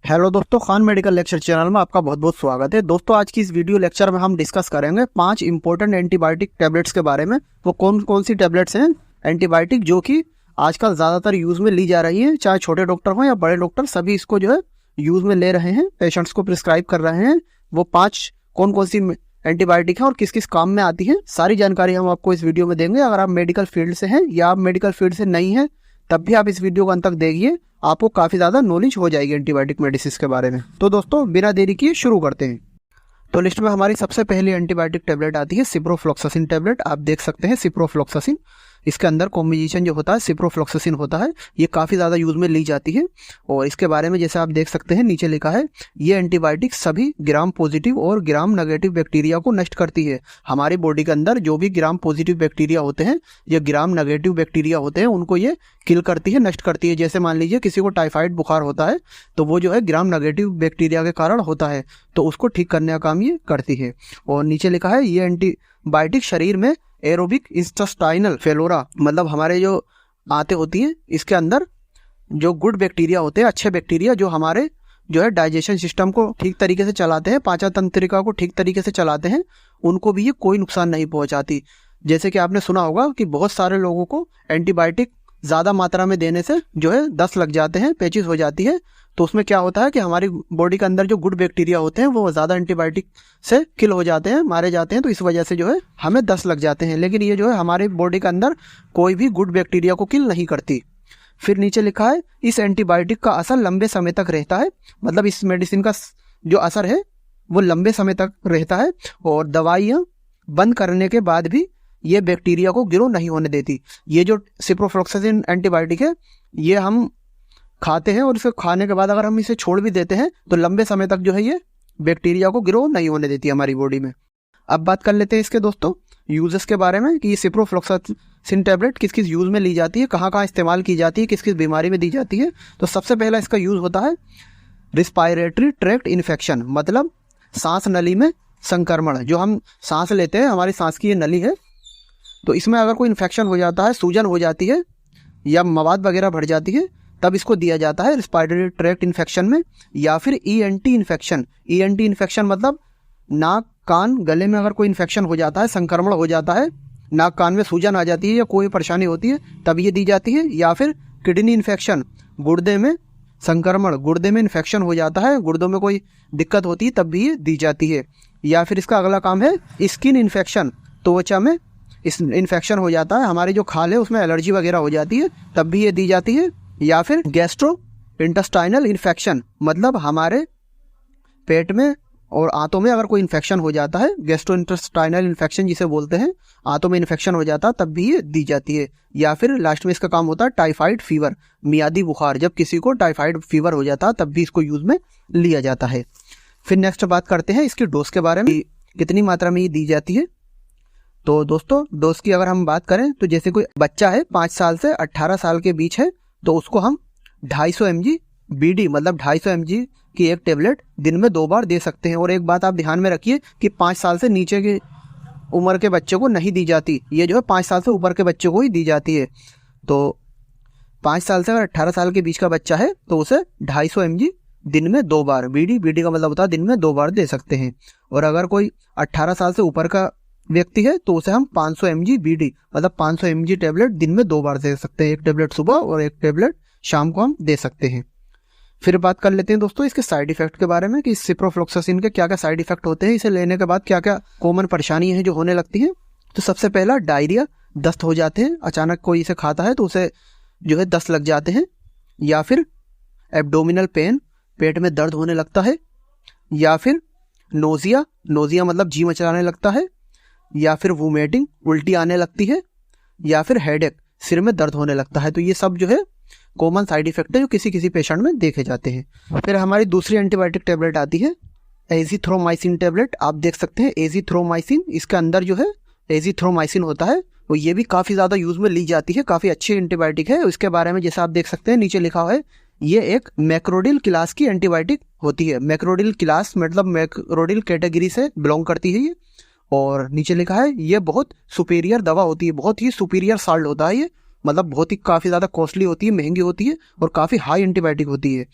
Hello दोस्तों, Khan medical lecture channel में आपका बहुत बहुत स्वागत है। दोस्तों, आज की इस वीडियो लेक्चर में हम डिस्कस करेंगे 5 इंपॉर्टेंट एंटीबायोटिक टैबलेट्स के बारे में। वो कौन कौन सी टैबलेट्स हैं एंटीबायोटिक जो कि आजकल ज़्यादातर यूज़ में ली जा रही हैं, चाहे छोटे डॉक्टर हों या बड़े डॉक्टर, सभी इसको जो है यूज़ में ले रहे हैं, पेशेंट्स को प्रिस्क्राइब कर रहे हैं। वो 5 कौन कौन सी एंटीबायोटिक है और किस किस काम में आती है, सारी जानकारी हम आपको इस वीडियो में देंगे। अगर आप मेडिकल फील्ड से हैं या आप मेडिकल फील्ड से नहीं हैं, तब भी आप इस वीडियो को अंत तक देखिए, आपको काफ़ी ज़्यादा नॉलेज हो जाएगी एंटीबायोटिक मेडिसिन के बारे में। तो दोस्तों, बिना देरी किए शुरू करते हैं। तो लिस्ट में हमारी सबसे पहली एंटीबायोटिक टैबलेट आती है सिप्रोफ्लॉक्सासिन टैबलेट। आप देख सकते हैं सिप्रोफ्लॉक्सासिन, इसके अंदर कॉम्बिनेशन जो होता है सिप्रोफ्लॉक्सासिन होता है। ये काफ़ी ज़्यादा यूज़ में ली जाती है और इसके बारे में जैसे आप देख सकते हैं नीचे लिखा है, ये एंटीबायोटिक सभी ग्राम पॉजिटिव और ग्राम नेगेटिव बैक्टीरिया को नष्ट करती है। हमारी बॉडी के अंदर जो भी ग्राम पॉजिटिव बैक्टीरिया होते हैं या ग्राम नेगेटिव बैक्टीरिया होते हैं, उनको ये किल करती है, नष्ट करती है। जैसे मान लीजिए किसी को टाइफाइड बुखार होता है तो वो जो है ग्राम नेगेटिव बैक्टीरिया के कारण होता है, तो उसको ठीक करने का काम ये करती है। और नीचे लिखा है, ये एंटीबायोटिक शरीर में एरोबिक इंटेस्टाइनल फ्लोरा, मतलब हमारे जो आंतें होती हैं, इसके अंदर जो गुड बैक्टीरिया होते हैं, अच्छे बैक्टीरिया जो हमारे जो है डाइजेशन सिस्टम को ठीक तरीके से चलाते हैं, पाचन तंत्रिका को ठीक तरीके से चलाते हैं, उनको भी ये कोई नुकसान नहीं पहुंचाती। जैसे कि आपने सुना होगा कि बहुत सारे लोगों को एंटीबायोटिक ज़्यादा मात्रा में देने से जो है दस्त लग जाते हैं, पेचिस हो जाती है। तो उसमें क्या होता है कि हमारी बॉडी के अंदर जो गुड बैक्टीरिया होते हैं वो ज़्यादा एंटीबायोटिक से किल हो जाते हैं, मारे जाते हैं, तो इस वजह से जो है हमें दस्त लग जाते हैं। लेकिन ये जो है हमारी बॉडी के अंदर कोई भी गुड बैक्टीरिया को किल नहीं करती। फिर नीचे लिखा है, इस एंटीबायोटिक का असर लंबे समय तक रहता है, मतलब इस मेडिसिन का जो असर है वो लंबे समय तक रहता है और दवाइयाँ बंद करने के बाद भी ये बैक्टीरिया को ग्रो नहीं होने देती। ये जो सिप्रोफ्लॉक्सासिन एंटीबायोटिक है, ये हम खाते हैं और इसे खाने के बाद अगर हम इसे छोड़ भी देते हैं तो लंबे समय तक जो है ये बैक्टीरिया को ग्रो नहीं होने देती हमारी बॉडी में। अब बात कर लेते हैं इसके दोस्तों यूजेस के बारे में कि ये सिप्रोफ्लॉक्सासिन टैबलेट किस किस यूज़ में ली जाती है, कहाँ कहाँ इस्तेमाल की जाती है, किस किस बीमारी में दी जाती है। तो सबसे पहला इसका यूज़ होता है रिस्पायरेटरी ट्रैक्ट इन्फेक्शन, मतलब सांस नली में संक्रमण। जो हम सांस लेते हैं, हमारी सांस की ये नली है, तो इसमें अगर कोई इन्फेक्शन हो जाता है, सूजन हो जाती है या मवाद वगैरह बढ़ जाती है, तब इसको दिया जाता है रिस्पायरेटरी ट्रैक्ट इन्फेक्शन में। या फिर ईएनटी इन्फेक्शन, ईएनटी इन्फेक्शन मतलब नाक कान गले में अगर कोई इन्फेक्शन हो जाता है, संक्रमण हो जाता है, नाक कान में सूजन आ जाती है या कोई परेशानी होती है, तब ये दी जाती है। या फिर किडनी इन्फेक्शन, गुर्दे में संक्रमण, गुर्दे में इन्फेक्शन हो जाता है, गुर्दों में कोई दिक्कत होती है, तब भी ये दी जाती है। या फिर इसका अगला काम है स्किन इन्फेक्शन, त्वचा में इस इन्फेक्शन हो जाता है, हमारी जो खाल है उसमें एलर्जी वगैरह हो जाती है, तब भी ये दी जाती है। या फिर गैस्ट्रो इंटेस्टाइनल इन्फेक्शन, मतलब हमारे पेट में और आंतों में अगर कोई इन्फेक्शन हो जाता है, गैस्ट्रो इंटेस्टाइनल इन्फेक्शन जिसे बोलते हैं, आंतों में इन्फेक्शन हो जाता है, तब भी ये दी जाती है। या फिर लास्ट में इसका काम होता है टाइफाइड फीवर, मियादी बुखार, जब किसी को टाइफाइड फीवर हो जाता है तब भी इसको यूज़ में लिया जाता है। फिर नेक्स्ट बात करते हैं इसकी डोज के बारे में, कितनी मात्रा में ये दी जाती है। तो दोस्तों, डोज की अगर हम बात करें तो जैसे कोई बच्चा है 5 साल से 18 साल के बीच है, तो उसको हम 250 mg BD, मतलब 250 mg की एक टेबलेट दिन में 2 बार दे सकते हैं। और एक बात आप ध्यान में रखिए कि 5 साल से नीचे की उम्र के बच्चे को नहीं दी जाती, ये जो है 5 साल से ऊपर के बच्चे को ही दी जाती है। तो 5 साल से अगर 18 साल के बीच का बच्चा है तो उसे 250 mg दिन में 2 बार, BD का मतलब होता है दिन में 2 बार दे सकते हैं। और अगर कोई 18 साल से ऊपर का व्यक्ति है तो उसे हम 500 mg BD, मतलब 500 mg टेबलेट दिन में 2 बार दे सकते हैं, एक टेबलेट सुबह और एक टेबलेट शाम को हम दे सकते हैं। फिर बात कर लेते हैं दोस्तों इसके साइड इफेक्ट के बारे में कि सिप्रोफ्लॉक्सासिन के क्या क्या साइड इफेक्ट होते हैं, इसे लेने के बाद क्या क्या कॉमन परेशानी है जो होने लगती है। तो सबसे पहला डायरिया, दस्त हो जाते हैं, अचानक कोई इसे खाता है तो उसे जो है दस्त लग जाते हैं। या फिर एब्डोमिनल पेन, पेट में दर्द होने लगता है। या फिर नोजिया, नोजिया मतलब जी मचलाने लगता है। या फिर वोमिटिंग, उल्टी आने लगती है। या फिर हेडेक, सिर में दर्द होने लगता है। तो ये सब जो है कॉमन साइड इफेक्ट है जो किसी किसी पेशेंट में देखे जाते हैं। फिर हमारी दूसरी एंटीबायोटिक टैबलेट आती है एजिथ्रोमाइसिन टैबलेट। आप देख सकते हैं एजिथ्रोमाइसिन, इसके अंदर जो है एजिथ्रोमाइसिन होता है, तो ये भी काफ़ी ज़्यादा यूज़ में ली जाती है, काफ़ी अच्छी एंटीबायोटिक है। इसके बारे में जैसा आप देख सकते हैं नीचे लिखा हुआ है, ये एक मैक्रोडिल क्लास की एंटीबायोटिक होती है। मैक्रोडिल क्लास मतलब मैक्रोडिल कैटेगरी से बिलोंग करती है ये। और नीचे लिखा है ये बहुत सुपीरियर दवा होती है, बहुत ही सुपीरियर साल्ट होता है ये, मतलब बहुत ही काफ़ी ज़्यादा कॉस्टली होती है, महंगी होती है और काफ़ी हाई एंटीबायोटिक होती है।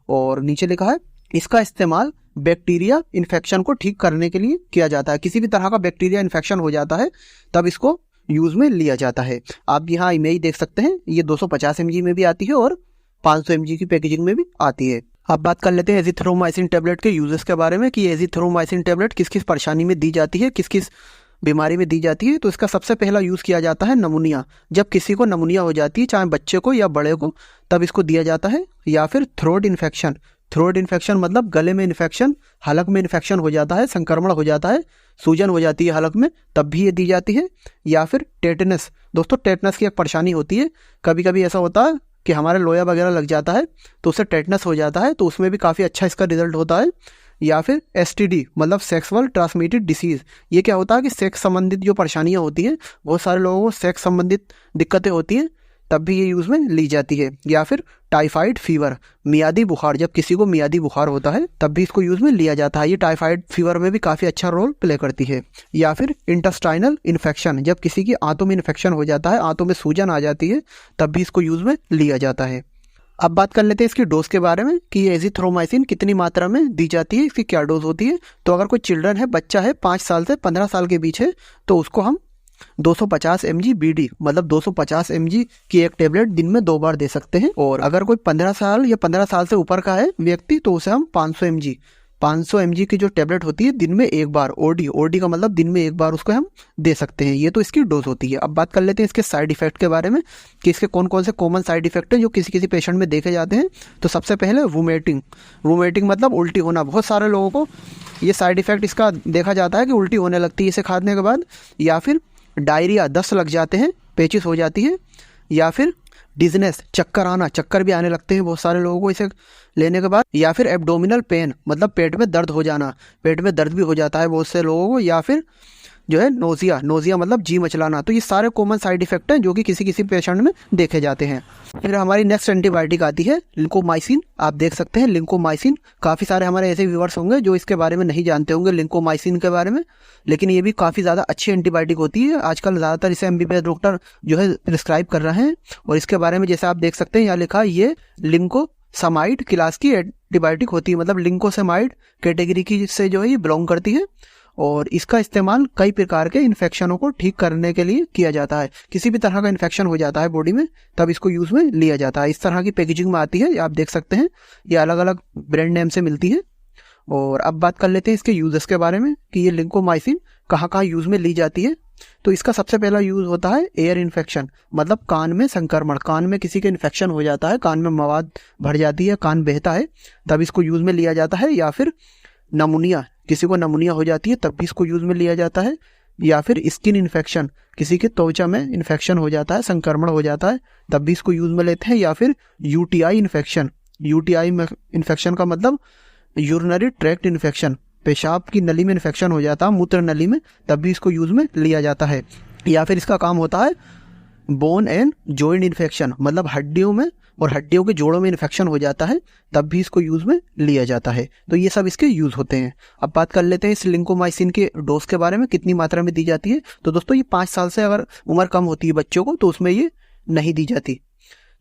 और नीचे लिखा है इसका इस्तेमाल बैक्टीरिया इन्फेक्शन को ठीक करने के लिए किया जाता है। किसी भी तरह का बैक्टीरिया इन्फेक्शन हो जाता है तब इसको यूज में लिया जाता है। आप यहाँ इमेज देख सकते हैं, ये 250 mg में भी आती है और 500 mg की पैकेजिंग में भी आती है। अब बात कर लेते हैं एजिथ्रोमाइसिन टेबलेट के यूजेस के बारे में कि एजिथ्रोमाइसिन टेबलेट किस किस परेशानी में दी जाती है, किस किस बीमारी में दी जाती है। तो इसका सबसे पहला यूज़ किया जाता है नमूनिया। जब किसी को नमूनिया हो जाती है, चाहे बच्चे को या बड़े को, तब इसको दिया जाता है। या फिर थ्रोट इन्फेक्शन, थ्रोट इन्फेक्शन मतलब गले में इन्फेक्शन, हलक में इन्फेक्शन हो जाता है, संक्रमण हो जाता है, सूजन हो जाती है हलक में, तब भी ये दी जाती है। या फिर टेटनस, दोस्तों टेटनस की एक परेशानी होती है, कभी कभी ऐसा होता है कि हमारे लोया वगैरह लग जाता है तो उससे टेटनस हो जाता है, तो उसमें भी काफ़ी अच्छा इसका रिजल्ट होता है। या फिर STD मतलब सेक्सुअल ट्रांसमिटेड डिसीज़, ये क्या होता है कि सेक्स संबंधित जो परेशानियां होती हैं, बहुत सारे लोगों को सेक्स संबंधित दिक्कतें होती हैं, तब भी ये यूज़ में ली जाती है। या फिर टाइफाइड फीवर, मियादी बुखार, जब किसी को मियादी बुखार होता है तब भी इसको यूज़ में लिया जाता है। ये टाइफाइड फीवर में भी काफ़ी अच्छा रोल प्ले करती है। या फिर इंटेस्टाइनल इन्फेक्शन, जब किसी की आंतों में इन्फेक्शन हो जाता है, आंतों में सूजन आ जाती है, तब भी इसको यूज़ में लिया जाता है। अब बात कर लेते हैं इसकी डोज के बारे में कि ये एजिथ्रोमाइसिन कितनी मात्रा में दी जाती है, इसकी क्या डोज होती है। तो अगर कोई चिल्ड्रन है, बच्चा है 5 साल से 15 साल के बीच है, तो उसको हम 250 mg BD मतलब 250 mg की एक टेबलेट दिन में 2 बार दे सकते हैं। और अगर कोई 15 साल या 15 साल से ऊपर का है व्यक्ति, तो उसे हम 500 mg की जो टेबलेट होती है दिन में एक बार, ओडी का मतलब दिन में एक बार, उसको हम दे सकते हैं। ये तो इसकी डोज होती है। अब बात कर लेते हैं इसके साइड इफेक्ट के बारे में कि इसके कौन कौन से कॉमन साइड इफेक्ट हैं जो किसी किसी पेशेंट में देखे जाते हैं। तो सबसे पहले वोमिटिंग मतलब उल्टी होना। बहुत सारे लोगों को ये साइड इफेक्ट इसका देखा जाता है कि उल्टी होने लगती है इसे खाने के बाद। या फिर डायरिया, दस्त लग जाते हैं, पेचिस हो जाती है। या फिर डिजनेस, चक्कर आना, चक्कर भी आने लगते हैं बहुत सारे लोगों को इसे लेने के बाद। या फिर एब्डोमिनल पेन मतलब पेट में दर्द हो जाना, पेट में दर्द भी हो जाता है बहुत से लोगों को। या फिर जो है नोजिया मतलब जी मचलाना। तो ये सारे कॉमन साइड इफेक्ट हैं जो कि किसी किसी पेशेंट में देखे जाते हैं। फिर हमारी नेक्स्ट एंटीबायोटिक आती है लिंकोमाइसिन। आप देख सकते हैं लिंकोमाइसिन, काफ़ी सारे हमारे ऐसे व्यूअर्स होंगे जो इसके बारे में नहीं जानते होंगे लिंकोमाइसिन के बारे में, लेकिन ये भी काफ़ी ज़्यादा अच्छी एंटीबायोटिक होती है। आजकल ज़्यादातर इसे MBBS डॉक्टर जो है प्रिस्क्राइब कर रहे हैं। और इसके बारे में जैसे आप देख सकते हैं यहाँ लिखा है, ये लिंकोसामाइड क्लास की एंटीबायोटिक होती है, मतलब लिंकोसामाइड कैटेगरी की से जो है ये बिलोंग करती है। और इसका इस्तेमाल कई प्रकार के इन्फेक्शनों को ठीक करने के लिए किया जाता है। किसी भी तरह का इन्फेक्शन हो जाता है बॉडी में, तब इसको यूज़ में लिया जाता है। इस तरह की पैकेजिंग में आती है, आप देख सकते हैं, ये अलग अलग ब्रांड नेम से मिलती है। और अब बात कर लेते हैं इसके यूजेस के बारे में कि ये लिंकोमाइसिन कहाँ कहाँ यूज़ में ली जाती है। तो इसका सबसे पहला यूज़ होता है एयर इन्फेक्शन, मतलब कान में संक्रमण, कान में किसी के इन्फेक्शन हो जाता है, कान में मवाद भर जाती है, कान बहता है, तब इसको यूज़ में लिया जाता है। या फिर नमूनिया, किसी को नमूनिया हो जाती है तब भी इसको यूज़ में लिया जाता है। या फिर स्किन इन्फेक्शन, किसी की त्वचा में इन्फेक्शन हो जाता है, संक्रमण हो जाता है, तब भी इसको यूज़ में लेते हैं। या फिर UTI इन्फेक्शन, UTI इन्फेक्शन का मतलब यूरिनरी ट्रैक्ट इन्फेक्शन, पेशाब की नली में इन्फेक्शन हो जाता है, मूत्र नली में, तब भी इसको यूज़ में लिया जाता है। या फिर इसका काम होता है बोन एंड जॉइंट इन्फेक्शन, मतलब हड्डियों में और हड्डियों के जोड़ों में इन्फेक्शन हो जाता है, तब भी इसको यूज़ में लिया जाता है। तो ये सब इसके यूज़ होते हैं। अब बात कर लेते हैं इस लिंकोमाइसिन के डोज के बारे में, कितनी मात्रा में दी जाती है। तो दोस्तों ये 5 साल से अगर उम्र कम होती है बच्चों को, तो उसमें ये नहीं दी जाती।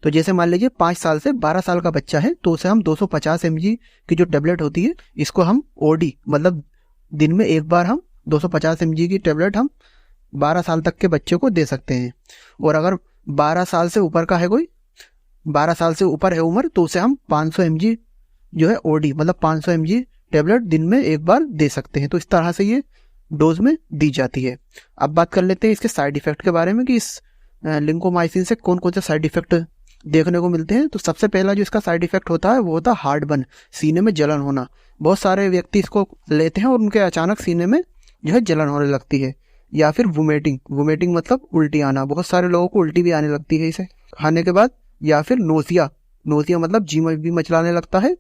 तो जैसे मान लीजिए 5 साल से 12 साल का बच्चा है, तो उसे हम 250 mg की जो टेबलेट होती है, इसको हम OD मतलब दिन में एक बार हम 250 mg की टेबलेट हम 12 साल तक के बच्चे को दे सकते हैं। और अगर 12 साल से ऊपर का है कोई, 12 साल से ऊपर है उम्र, तो उसे हम 500 mg जो है OD मतलब 500 mg टेबलेट दिन में एक बार दे सकते हैं। तो इस तरह से ये डोज में दी जाती है। अब बात कर लेते हैं इसके साइड इफेक्ट के बारे में कि इस लिंकोमाइसिन से कौन कौन से साइड इफेक्ट देखने को मिलते हैं। तो सबसे पहला जो इसका साइड इफेक्ट होता है वो होता है हार्ट बर्न, सीने में जलन होना। बहुत सारे व्यक्ति इसको लेते हैं और उनके अचानक सीने में जो है जलन होने लगती है। या फिर वोमिटिंग मतलब उल्टी आना, बहुत सारे लोगों को उल्टी भी आने लगती है इसे खाने के बाद। या फिर नोजिया मतलब जी भी मचलाने लगता है।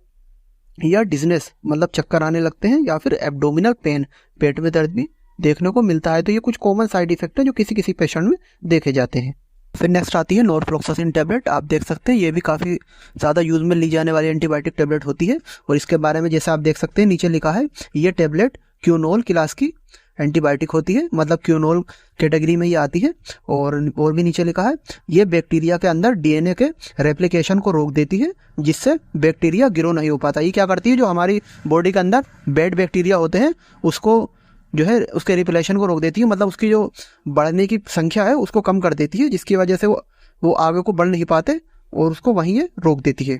या डिजनेस मतलब चक्कर आने लगते हैं। या फिर एब्डोमिनल पेन, पेट में दर्द भी देखने को मिलता है। तो ये कुछ कॉमन साइड इफेक्ट है जो किसी किसी पेशेंट में देखे जाते हैं। फिर नेक्स्ट आती है नॉरफ्लॉक्सासिन टेबलेट। आप देख सकते हैं ये भी काफ़ी ज़्यादा यूज में ली जाने वाली एंटीबायोटिक टेबलेट होती है। और इसके बारे में जैसे आप देख सकते हैं नीचे लिखा है, ये टेबलेट क्यूनोल क्लास की एंटीबायोटिक होती है, मतलब क्यूनोल कैटेगरी में ये आती है। और भी नीचे लिखा है ये बैक्टीरिया के अंदर डीएनए के रेप्लिकेशन को रोक देती है, जिससे बैक्टीरिया ग्रो नहीं हो पाता। ये क्या करती है, जो हमारी बॉडी के अंदर बैड बैक्टीरिया होते हैं उसको जो है उसके रिप्लेशन को रोक देती है, मतलब उसकी जो बढ़ने की संख्या है उसको कम कर देती है, जिसकी वजह से वो आगे को बढ़ नहीं पाते और उसको वहीं ये रोक देती है।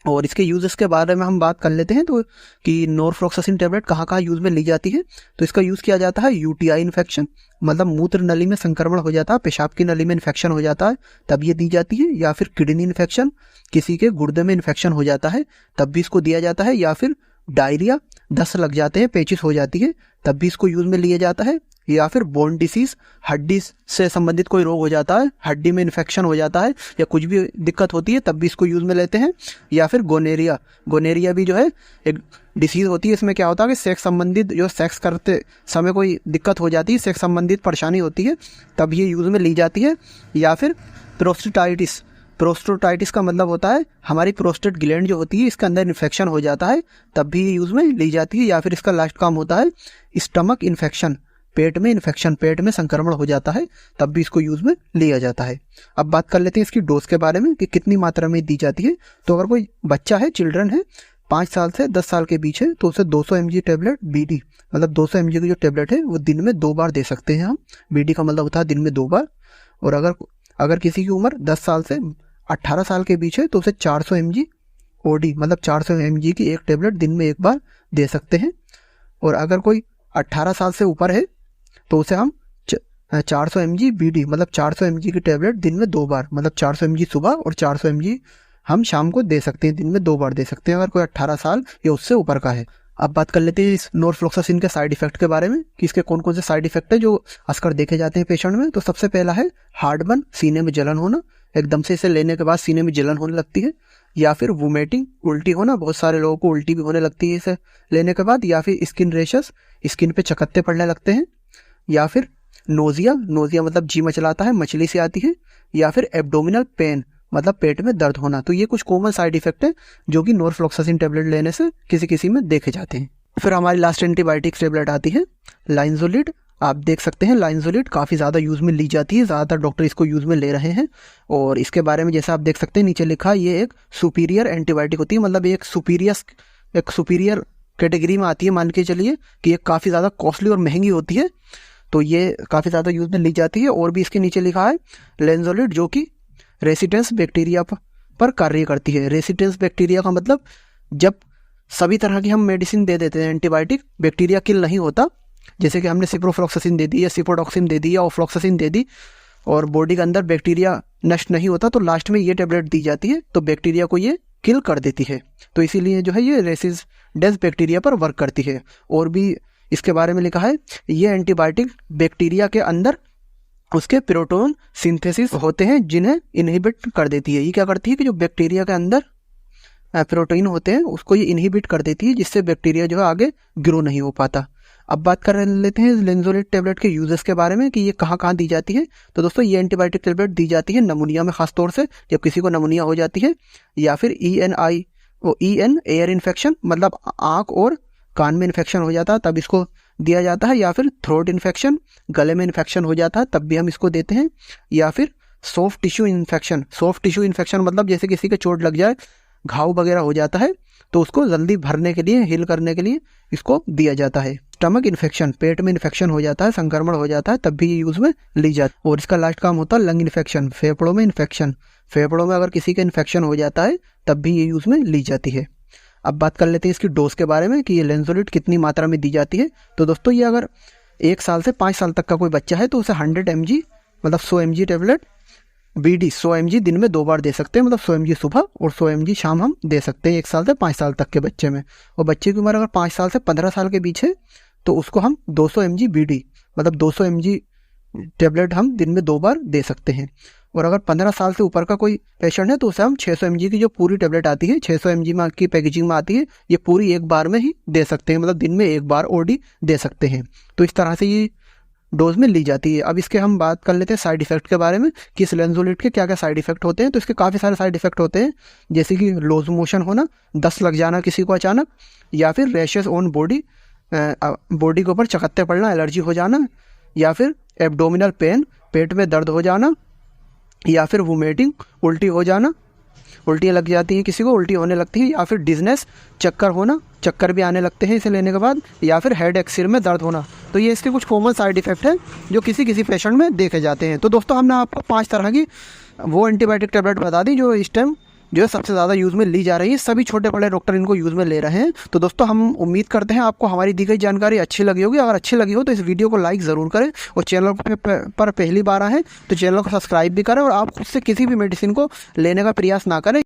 और इसके यूजेस के बारे में हम बात कर लेते हैं तो कि नॉरफ्लॉक्सासिन टैबलेट कहाँ कहाँ यूज़ में ली जाती है। तो इसका यूज़ किया जाता है यूटीआई इन्फेक्शन, मतलब मूत्र नली में संक्रमण हो जाता है, पेशाब की नली में इन्फेक्शन हो जाता है तब ये दी जाती है। या फिर किडनी इन्फेक्शन, किसी के गुर्दे में इन्फेक्शन हो जाता है तब भी इसको दिया जाता है। या फिर डायरिया, दस्त लग जाते हैं, पेचिस हो जाती है तब भी इसको यूज़ में लिया जाता है। या फिर बोन डिसीज, हड्डी से संबंधित कोई रोग हो जाता है, हड्डी में इन्फेक्शन हो जाता है या कुछ भी दिक्कत होती है तब भी इसको यूज़ में लेते हैं। या फिर गोनेरिया भी जो है एक डिसीज़ होती है। इसमें क्या होता है कि सेक्स संबंधित, जो सेक्स करते समय कोई दिक्कत हो जाती है, सेक्स संबंधित परेशानी होती है तब ये यूज़ में ली जाती है। या फिर प्रोस्टेटाइटिस का मतलब होता है हमारी प्रोस्टेट ग्लैंड जो होती है इसके अंदर इन्फेक्शन हो जाता है तब भी ये यूज़ में ली जाती है। या फिर इसका लास्ट काम होता है स्टमक इन्फेक्शन, पेट में इन्फेक्शन, पेट में संक्रमण हो जाता है तब भी इसको यूज़ में लिया जाता है। अब बात कर लेते हैं इसकी डोज के बारे में कि कितनी मात्रा में दी जाती है। तो अगर कोई बच्चा है, चिल्ड्रन है 5 साल से 10 साल के बीच है, तो उसे 200 mg टैबलेट BD, मतलब 200 mg की जो टैबलेट है वो दिन में 2 बार दे सकते हैं हम। BD का मतलब होता है दिन में 2 बार। और अगर किसी की उम्र 10 साल से 18 साल के बीच है तो उसे 400 mg OD, मतलब 400 mg की एक टैबलेट दिन में 1 बार दे सकते हैं। और अगर कोई 18 साल से ऊपर है तो उसे हम 400 mg BD, मतलब 400 mg की टैबलेट दिन में 2 बार, मतलब 400 mg सुबह और 400 mg हम शाम को दे सकते हैं, दिन में 2 बार दे सकते हैं अगर कोई 18 साल या उससे ऊपर का है। अब बात कर लेते हैं इस नॉरफ्लॉक्सासिन के साइड इफेक्ट के बारे में कि इसके कौन कौन से साइड इफेक्ट है जो अक्सर देखे जाते हैं पेशेंट में। तो सबसे पहला है हार्टबर्न, सीने में जलन होना, एकदम से इसे लेने के बाद सीने में जलन होने लगती है। या फिर वोमिटिंग, उल्टी होना, बहुत सारे लोगों को उल्टी भी होने लगती है इसे लेने के बाद। या फिर स्किन रेशेस, स्किन पे चकत्ते पड़ने लगते हैं। या फिर नोजिया मतलब जी मचलाता है, मछली से आती है। या फिर एब्डोमिनल पेन, मतलब पेट में दर्द होना। तो ये कुछ कॉमन साइड इफेक्ट है जो कि नॉरफ्लॉक्सासिन टैबलेट लेने से किसी में देखे जाते हैं। फिर हमारी लास्ट एंटीबायोटिक टैबलेट आती है लाइनजोलिड। आप देख सकते हैं लाइनजोलिड काफ़ी ज़्यादा यूज़ में ली जाती है, ज़्यादातर डॉक्टर इसको यूज़ में ले रहे हैं। और इसके बारे में जैसा आप देख सकते हैं नीचे लिखा है ये एक सुपीरियर एंटीबायोटिक होती है, मतलब एक सुपीरियर कैटेगरी में आती है। मान के चलिए कि ये काफ़ी ज़्यादा कॉस्टली और महंगी होती है, तो ये काफ़ी ज़्यादा यूज़ में ली जाती है। और भी इसके नीचे लिखा है लेंजोलिड, जो कि रेसिस्टेंस बैक्टीरिया पर कार्य करती है। रेसिस्टेंस बैक्टीरिया का मतलब जब सभी तरह की हम मेडिसिन दे देते हैं एंटीबायोटिक, बैक्टीरिया किल नहीं होता, जैसे कि हमने सिप्रोफ्लॉक्सासिन दे दी या सिप्रोडॉक्सिन दे दी या ऑफ्लॉक्सासिन दे दी और बॉडी के अंदर बैक्टीरिया नष्ट नहीं होता, तो लास्ट में ये टैबलेट दी जाती है तो बैक्टीरिया को ये किल कर देती है। तो इसीलिए जो है ये रेसिस्टेंस बैक्टीरिया पर वर्क करती है। और भी इसके बारे में लिखा है ये एंटीबायोटिक बैक्टीरिया के अंदर उसके प्रोटोन सिंथेसिस होते हैं जिन्हें इनहिबिट कर देती है। ये क्या करती है कि जो बैक्टीरिया के अंदर प्रोटीन होते हैं उसको ये इनहिबिट कर देती है, जिससे बैक्टीरिया जो है आगे ग्रो नहीं हो पाता। अब बात कर लेते हैं लेंजोलिड टैबलेट के यूजेस के बारे में कि ये कहाँ कहाँ दी जाती है। तो दोस्तों ये एंटीबायोटिक टैबलेट दी जाती है नमूनिया में, खासतौर से जब किसी को नमूनिया हो जाती है। या फिर EN एयर इन्फेक्शन, मतलब आँख और कान में इन्फेक्शन हो जाता है तब इसको दिया जाता है। या फिर थ्रोट इन्फेक्शन, गले में इन्फेक्शन हो जाता है तब भी हम इसको देते हैं। या फिर सॉफ्ट टिश्यू इन्फेक्शन मतलब जैसे किसी के चोट लग जाए, घाव वगैरह हो जाता है तो उसको जल्दी भरने के लिए, हील करने के लिए इसको दिया जाता है। स्टमक इन्फेक्शन, पेट में इन्फेक्शन हो जाता है, संक्रमण हो जाता है तब भी ये यूज में ली जाती है। और इसका लास्ट काम होता है लंग इन्फेक्शन, फेफड़ों में इन्फेक्शन, फेफड़ों में अगर किसी का इन्फेक्शन हो जाता है तब भी ये यूज में ली जाती है। अब बात कर लेते हैं इसकी डोज के बारे में कि ये लेंजोलिड कितनी मात्रा में दी जाती है। तो दोस्तों ये अगर 1 साल से 5 साल तक का कोई बच्चा है तो उसे 100 mg, मतलब 100 mg टैबलेट BD 100 mg दिन में 2 बार दे सकते हैं, मतलब 100 mg सुबह और 100 mg शाम हम दे सकते हैं 1 साल से 5 साल तक के बच्चे में। और बच्चे की उम्र अगर 5 साल से 15 साल के बीच है तो उसको हम 200 mg BD, मतलब 200 mg टैबलेट हम दिन में 2 बार दे सकते हैं। और अगर 15 साल से ऊपर का कोई पेशेंट है तो उसे हम 600 mg की जो पूरी टैबलेट आती है, 600 mg की पैकेजिंग में आती है, ये पूरी 1 बार में ही दे सकते हैं, मतलब दिन में 1 बार OD दे सकते हैं। तो इस तरह से ये डोज में ली जाती है। अब इसके हम बात कर लेते हैं साइड इफेक्ट के बारे में कि इस लेंजोलिड के क्या क्या साइड इफेक्ट होते हैं। तो इसके काफ़ी सारे साइड इफेक्ट होते हैं, जैसे कि लूज मोशन होना, दस्त लग जाना किसी को अचानक, या फिर रैशेस ऑन बॉडी, बॉडी के ऊपर चकत्ते पड़ना, एलर्जी हो जाना, या फिर एब्डोमिनल पेन, पेट में दर्द हो जाना, या फिर वोमिटिंग, उल्टी हो जाना, उल्टियाँ लग जाती हैं किसी को, उल्टी होने लगती है, या फिर डिजनेस, चक्कर होना, चक्कर भी आने लगते हैं इसे लेने के बाद, या फिर हेड एक सिर में दर्द होना। तो ये इसके कुछ कॉमन साइड इफ़ेक्ट हैं जो किसी किसी पेशेंट में देखे जाते हैं। तो दोस्तों हमने आपको 5 तरह की वो एंटीबायोटिक टैबलेट बता दी जो इस टाइम जो है सबसे ज़्यादा यूज़ में ली जा रही है। सभी छोटे बड़े डॉक्टर इनको यूज़ में ले रहे हैं। तो दोस्तों हम उम्मीद करते हैं आपको हमारी दी गई जानकारी अच्छी लगी होगी। अगर अच्छी लगी हो तो इस वीडियो को लाइक ज़रूर करें, और चैनल पर पहली बार आए तो चैनल को सब्सक्राइब भी करें, और आप खुद से किसी भी मेडिसिन को लेने का प्रयास ना करें।